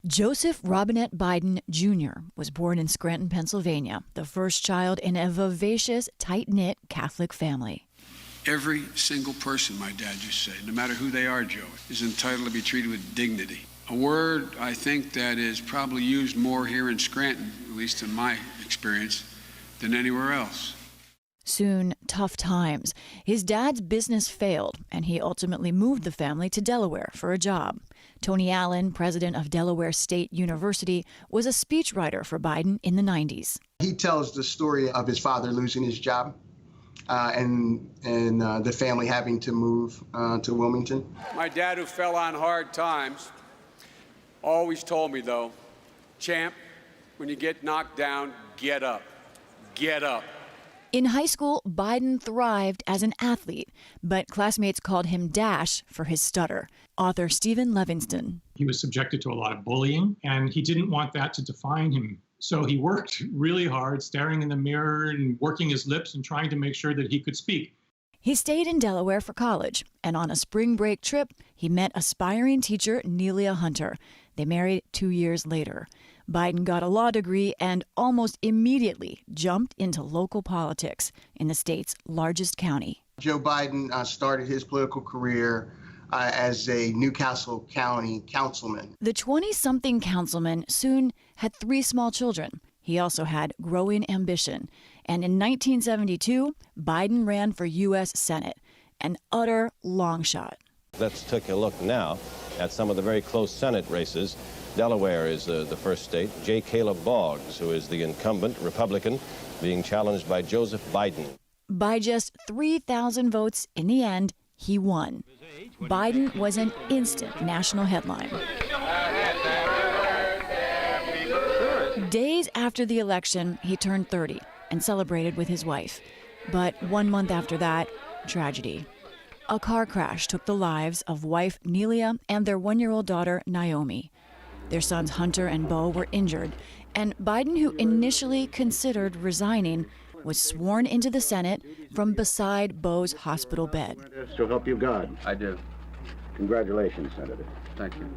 Joseph Robinette Biden Jr. was born in Scranton, Pennsylvania, the first child in a vivacious, tight-knit Catholic family. Every single person, my dad used to say, no matter who they are, Joe, is entitled to be treated with dignity. A word, I think, that is probably used more here in Scranton, at least in my experience, than anywhere else. Soon, tough times. His dad's business failed, and he ultimately moved the family to Delaware for a job. Tony Allen, president of Delaware State University, was a speechwriter for Biden in the 90s. He tells the story of his father losing his job and the family having to move to Wilmington. My dad, who fell on hard times, always told me, though, champ, when you get knocked down, get up. Get up. In high school, Biden thrived as an athlete, but classmates called him Dash for his stutter. Author Stephen Levingston. He was subjected to a lot of bullying, and he didn't want that to define him. So he worked really hard, staring in the mirror and working his lips and trying to make sure that he could speak. He stayed in Delaware for college, and on a spring break trip, he met aspiring teacher Nelia Hunter. They married 2 years later. Biden got a law degree and almost immediately jumped into local politics in the state's largest county. Joe Biden started his political career as a Newcastle County councilman. The 20-something councilman soon had 3 small children. He also had growing ambition. And in 1972, Biden ran for U.S. Senate, an utter long shot. Let's take a look now at some of the very close Senate races. Delaware is the first state. J. Caleb Boggs, who is the incumbent Republican, being challenged by Joseph Biden. By just 3,000 votes in the end, he won. Biden was an instant national headline. Days after the election, he turned 30 and celebrated with his wife. But 1 month after that, tragedy. A car crash took the lives of wife Nelia and their 1-year-old daughter, Naomi. Their sons Hunter and Beau were injured, and Biden, who initially considered resigning, was sworn into the Senate from beside Beau's hospital bed. So help you God. I do. Congratulations, Senator. Thank you.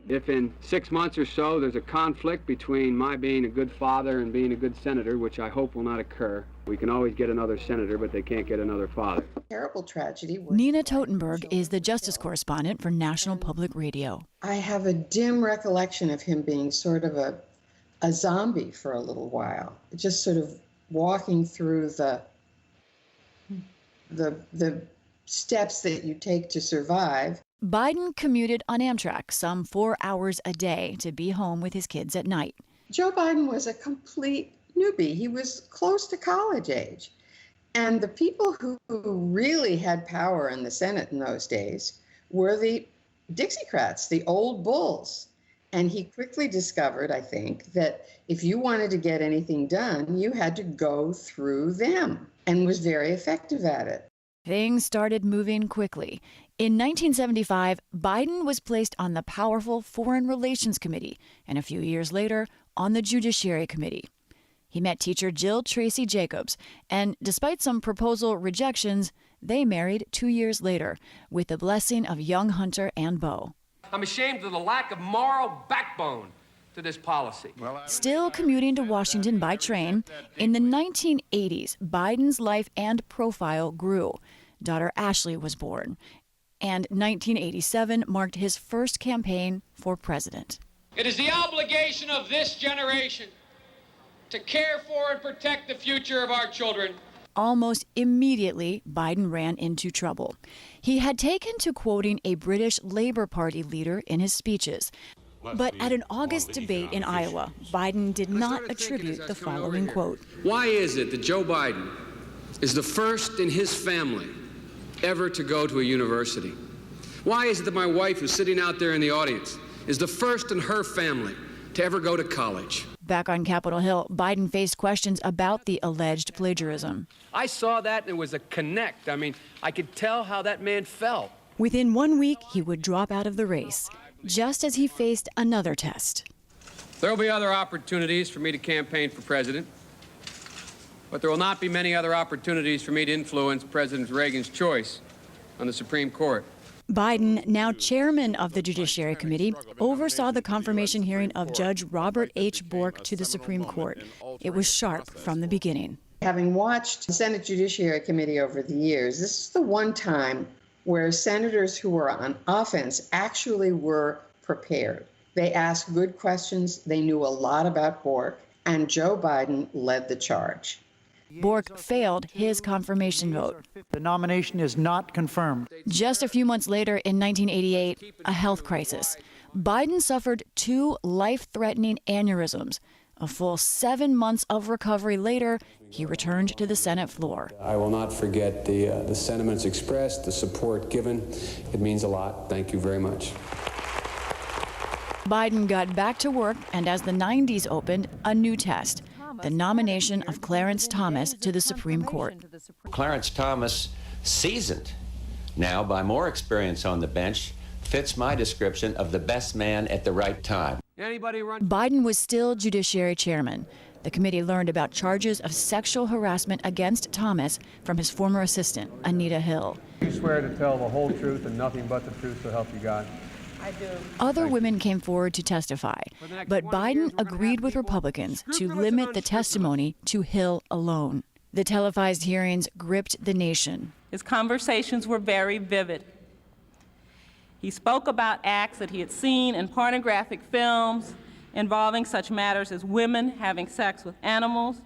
If in 6 months or so there's a conflict between my being a good father and being a good senator, which I hope will not occur, we can always get another senator, but they can't get another father. Terrible tragedy. Nina Totenberg is the justice correspondent for National Public Radio. I have a dim recollection of him being sort of a zombie for a little while, just sort of walking through the steps that you take to survive. Biden commuted on Amtrak some 4 hours a day to be home with his kids at night. Joe Biden was a complete newbie. He was close to college age. And the people who really had power in the Senate in those days were the Dixiecrats, the old bulls. And he quickly discovered, I think, that if you wanted to get anything done, you had to go through them, and was very effective at it. Things started moving quickly. In 1975, Biden was placed on the powerful Foreign Relations Committee, and a few years later, on the Judiciary Committee. He met teacher Jill Tracy Jacobs, and despite some proposal rejections, they married 2 years later, with the blessing of young Hunter and Beau. I'm ashamed of the lack of moral backbone to this policy. Still commuting to Washington by train, in the 1980s, Biden's life and profile grew. Daughter Ashley was born, and 1987 marked his first campaign for president. It is the obligation of this generation to care for and protect the future of our children. Almost immediately, Biden ran into trouble. He had taken to quoting a British Labour Party leader in his speeches. But at an August debate in Iowa, Biden did not attribute the following quote. Why is it that Joe Biden is the first in his family ever to go to a university? Why is it that my wife, who's sitting out there in the audience, is the first in her family to ever go to college? Back on Capitol Hill, Biden faced questions about the alleged plagiarism. I saw that and it was a connect. I mean, I could tell how that man felt. Within 1 week, he would drop out of the race, just as he faced another test. There will be other opportunities for me to campaign for president, but there will not be many other opportunities for me to influence President Reagan's choice on the Supreme Court. Biden, now chairman of the Judiciary Committee, oversaw the confirmation hearing of Judge Robert H. Bork to the Supreme Court. It was sharp from the beginning. Having watched the Senate Judiciary Committee over the years, this is the one time where senators who were on offense actually were prepared. They asked good questions, they knew a lot about Bork, and Joe Biden led the charge. Bork failed his confirmation vote. The nomination is not confirmed. Just a few months later, in 1988, a health crisis. Biden suffered 2 life-threatening aneurysms. A full 7 months of recovery later, he returned to the Senate floor. I will not forget the sentiments expressed, the support given. It means a lot. Thank you very much. Biden got back to work, and as the 90s opened, a new test, the nomination of Clarence Thomas to the Supreme Court. Clarence Thomas, seasoned now by more experience on the bench, fits my description of the best man at the right time. Biden was still Judiciary Chairman. The committee learned about charges of sexual harassment against Thomas from his former assistant, Anita Hill. You swear to tell the whole truth and nothing but the truth, so help you God? I do. Other women came forward to testify, but Biden agreed with Republicans to limit the testimony to Hill alone. The televised hearings gripped the nation. His conversations were very vivid. He spoke about acts that he had seen in pornographic films involving such matters as women having sex with animals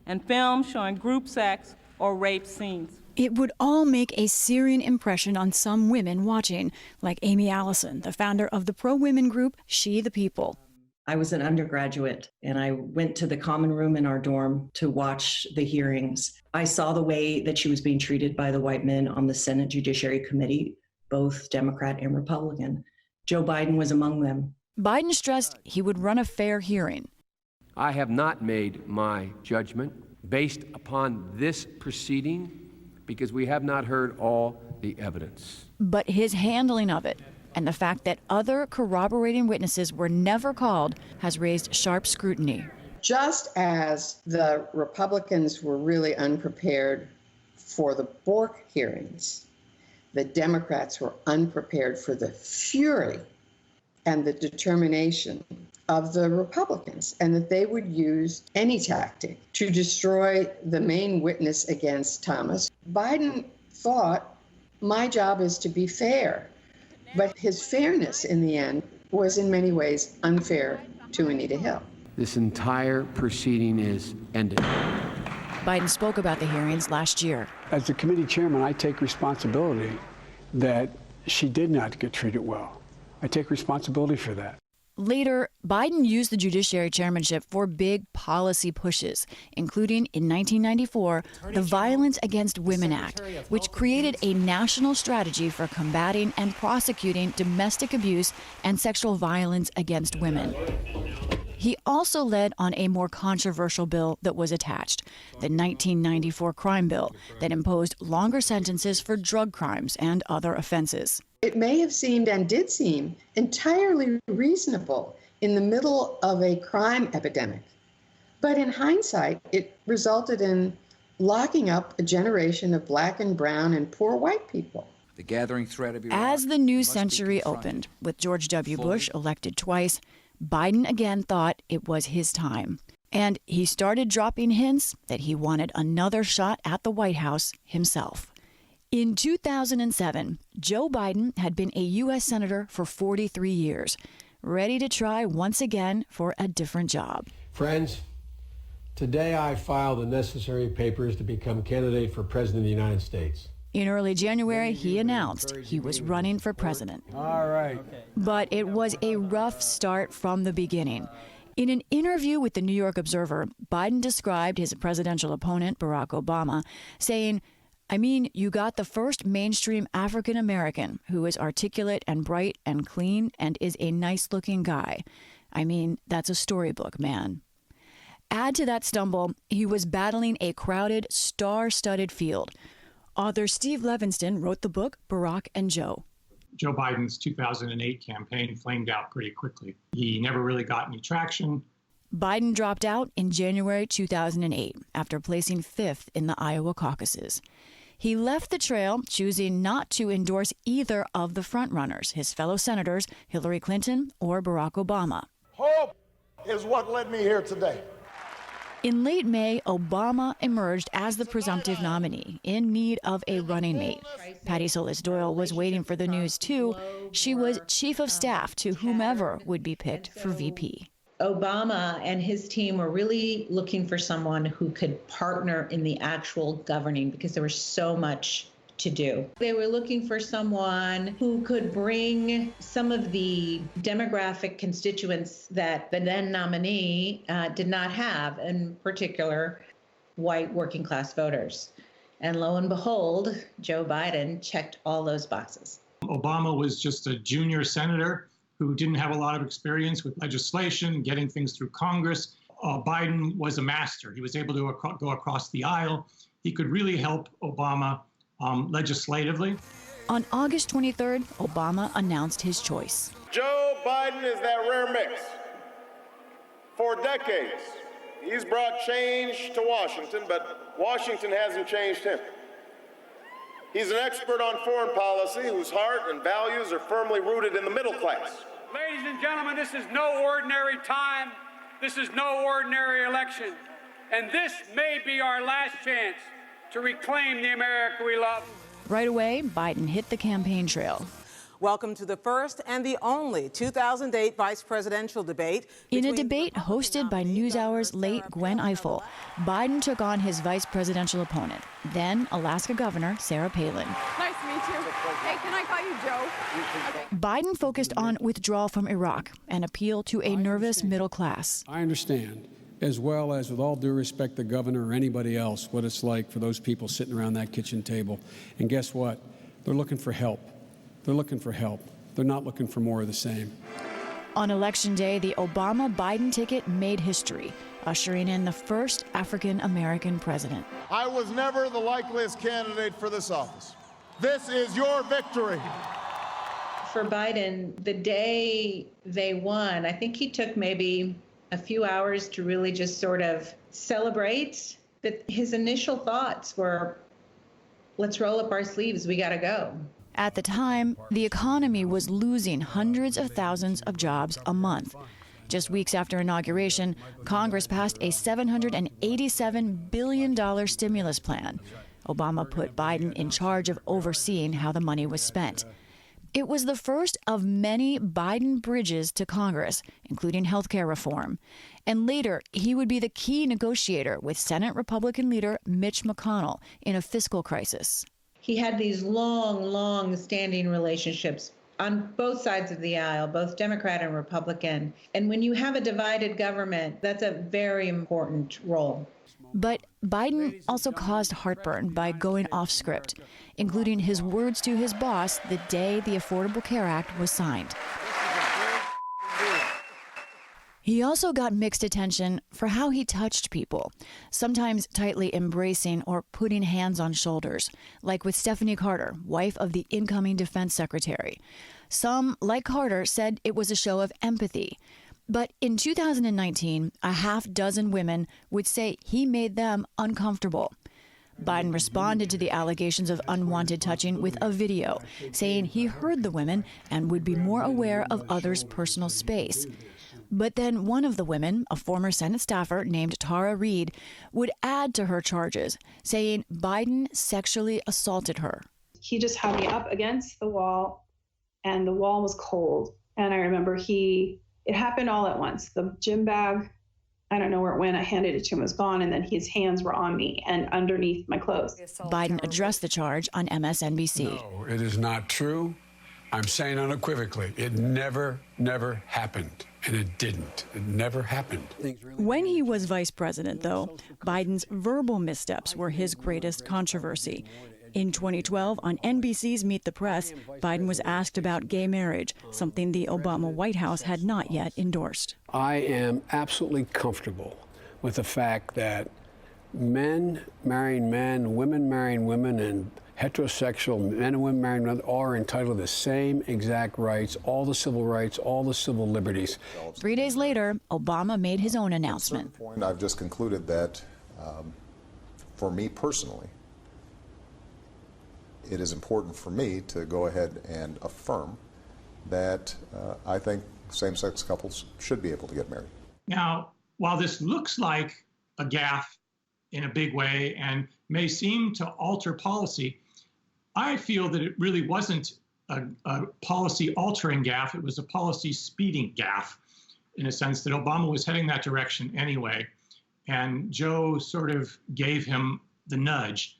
and films showing group sex or rape scenes. It would all make a searing impression on some women watching, like Amy Allison, the founder of the pro-women group She the People. I was an undergraduate, and I went to the common room in our dorm to watch the hearings. I saw the way that she was being treated by the white men on the Senate Judiciary Committee, both Democrat and Republican. Joe Biden was among them. Biden stressed he would run a fair hearing. I have not made my judgment based upon this proceeding because we have not heard all the evidence. But his handling of it and the fact that other corroborating witnesses were never called has raised sharp scrutiny. Just as the Republicans were really unprepared for the Bork hearings, the Democrats were unprepared for the fury and the determination of the Republicans, and that they would use any tactic to destroy the main witness against Thomas. Biden thought, my job is to be fair, but his fairness in the end was in many ways unfair to Anita Hill. This entire proceeding is ended. Biden spoke about the hearings last year. As the committee chairman, I take responsibility that she did not get treated well. I take responsibility for that. Later, Biden used the Judiciary Chairmanship for big policy pushes, including in 1994, the Violence Against Women Act, which created a national strategy for combating and prosecuting domestic abuse and sexual violence against women. He also led on a more controversial bill that was attached, the 1994 crime bill that imposed longer sentences for drug crimes and other offenses. It may have seemed, and did seem, entirely reasonable in the middle of a crime epidemic. But in hindsight, it resulted in locking up a generation of black and brown and poor white people. The gathering threat of Iraq As the new century opened, with George W. Bush elected twice, Biden again thought it was his time. And he started dropping hints that he wanted another shot at the White House himself. In 2007, Joe Biden had been a U.S. Senator for 43 years, ready to try once again for a different job. Friends, today I file the necessary papers to become candidate for President of the United States. In early January, he announced he was running for president. All right. But it was a rough start from the beginning. In an interview with the New York Observer, Biden described his presidential opponent, Barack Obama, saying, I mean, you got the first mainstream African American who is articulate and bright and clean and is a nice-looking guy. I mean, that's a storybook, man. Add to that stumble, he was battling a crowded, star-studded field. Author Steve Levinston wrote the book Barack and Joe. Joe Biden's 2008 campaign flamed out pretty quickly. He never really got any traction. Biden dropped out in January 2008 after placing 5th in the Iowa caucuses. He left the trail, choosing not to endorse either of the frontrunners, his fellow senators, Hillary Clinton or Barack Obama. Hope is what led me here today. In late May, Obama emerged as the presumptive nominee, in need of a running mate. Patty Solis Doyle was waiting for the news, too. She was chief of staff to whomever would be picked for VP. Obama and his team were really looking for someone who could partner in the actual governing because there was so much to do. They were looking for someone who could bring some of the demographic constituents that the then nominee did not have, in particular, white working class voters. And lo and behold, Joe Biden checked all those boxes. Obama was just a junior senator who didn't have a lot of experience with legislation, getting things through Congress. Biden was a master. He was able to go across the aisle. He could really help Obama legislatively. On August 23rd, Obama announced his choice. Joe Biden is that rare mix. For decades, he's brought change to Washington, but Washington hasn't changed him. He's an expert on foreign policy whose heart and values are firmly rooted in the middle class. Ladies and gentlemen, this is no ordinary time. This is no ordinary election. And this may be our last chance to reclaim the America we love. Right away, Biden hit the campaign trail. Welcome to the first and the only 2008 vice presidential debate. In a debate hosted by NewsHour's late Gwen Ifill, Biden took on his vice presidential opponent, then Alaska Governor Sarah Palin. Nice to meet you. Hey, can I call you Joe? Okay. Biden focused on withdrawal from Iraq and appeal to a nervous middle class. I understand, as well as, with all due respect, the governor or anybody else, what it's like for those people sitting around that kitchen table. And guess what? They're looking for help. They're looking for help. They're not looking for more of the same. On Election Day, the Obama-Biden ticket made history, ushering in the first African-American president. I was never the likeliest candidate for this office. This is your victory. For Biden, the day they won, I think he took maybe a few hours to really just sort of celebrate. That his initial thoughts were, let's roll up our sleeves, we gotta go. At the time, the economy was losing hundreds of thousands of jobs a month. Just weeks after inauguration, Congress passed a $787 billion stimulus plan. Obama put Biden in charge of overseeing how the money was spent. It was the first of many Biden bridges to Congress, including health care reform. And later, he would be the key negotiator with Senate Republican leader Mitch McConnell in a fiscal crisis. He had these long standing relationships on both sides of the aisle, both Democrat and Republican. And when you have a divided government, that's a very important role. But Biden also caused heartburn by going off script, including his words to his boss the day the Affordable Care Act was signed. He also got mixed attention for how he touched people, sometimes tightly embracing or putting hands on shoulders, like with Stephanie Carter, wife of the incoming defense secretary. Some, like Carter, said it was a show of empathy. But in 2019, a half dozen women would say he made them uncomfortable. Biden responded to the allegations of unwanted touching with a video, saying he heard the women and would be more aware of others' personal space. But then one of the women, a former Senate staffer named Tara Reid, would add to her charges, saying Biden sexually assaulted her. He just had me up against the wall, and the wall was cold. And I remember it happened all at once. The gym bag, I don't know where it went. I handed it to him, it was gone, and then his hands were on me and underneath my clothes. Biden addressed the charge on MSNBC. No, it is not true. I'm saying unequivocally, it never happened. And it didn't. It never happened. When he was vice president, though, Biden's verbal missteps were his greatest controversy. In 2012, on NBC's Meet the Press, Biden was asked about gay marriage, something the Obama White House had not yet endorsed. I am absolutely comfortable with the fact that men marrying men, women marrying women, and heterosexual men and women marrying men are entitled to the same exact rights, all the civil rights, all the civil liberties. 3 days later, Obama made his own announcement. At a certain point, I've just concluded that, for me personally, it is important for me to go ahead and affirm that I think same-sex couples should be able to get married. Now, while this looks like a gaffe in a big way and may seem to alter policy, I feel that it really wasn't a policy-altering gaffe. It was a policy-speeding gaffe, in a sense that Obama was heading that direction anyway, and Joe sort of gave him the nudge.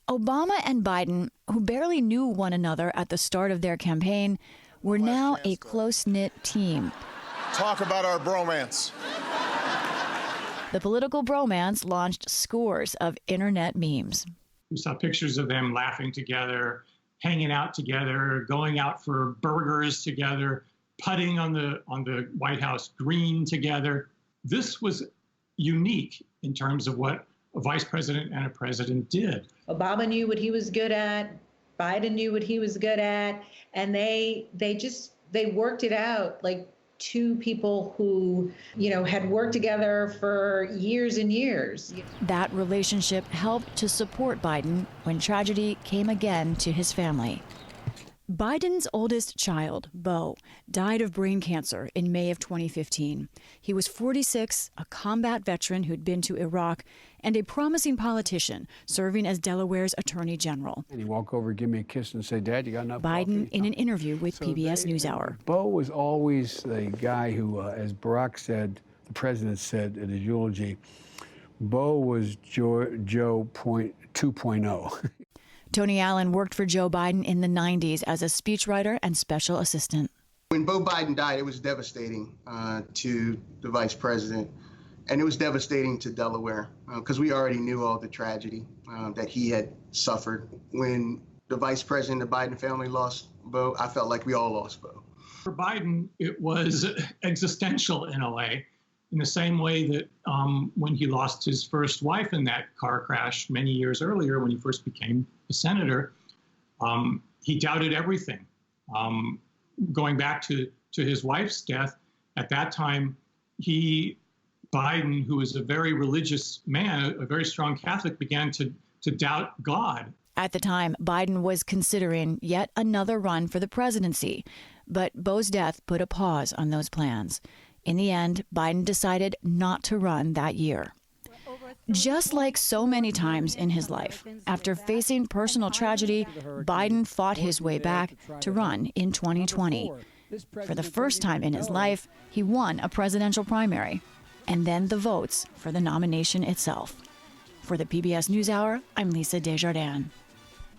Obama and Biden, who barely knew one another at the start of their campaign, were now a close-knit team. Talk about our bromance. The political bromance launched scores of internet memes. We saw pictures of them laughing together, hanging out together, going out for burgers together, putting on the White House green together. This was unique in terms of what a vice president and a president did. Obama knew what he was good at. Biden knew what he was good at. And they worked it out like two people who, had worked together for years and years. That relationship helped to support Biden when tragedy came again to his family. Biden's oldest child, Beau, died of brain cancer in May of 2015. He was 46, a combat veteran who'd been to Iraq, and a promising politician serving as Delaware's attorney general. And he'd walk over, give me a kiss, and say, "Dad, you got enough Biden, coffee?" in an interview with PBS NewsHour. Beau was always the guy who, as Barack said, the president said in his eulogy, Beau was Joe 2.0. Tony Allen worked for Joe Biden in the 90s as a speechwriter and special assistant. When Beau Biden died, it was devastating to the vice president, and it was devastating to Delaware because we already knew all the tragedy that he had suffered. When the vice president and the Biden family lost Beau, I felt like we all lost Beau. For Biden, it was existential in a way, in the same way that when he lost his first wife in that car crash many years earlier, when he first became a senator, he doubted everything. Going back to his wife's death, at that time, Biden, who was a very religious man, a very strong Catholic, began to doubt God. At the time, Biden was considering yet another run for the presidency, but Beau's death put a pause on those plans. In the end, Biden decided not to run that year. Just like so many times in his life, after facing personal tragedy, Biden fought his way back to run in 2020. For the first time in his life, he won a presidential primary, and then the votes for the nomination itself. For the PBS NewsHour, I'm Lisa Desjardins.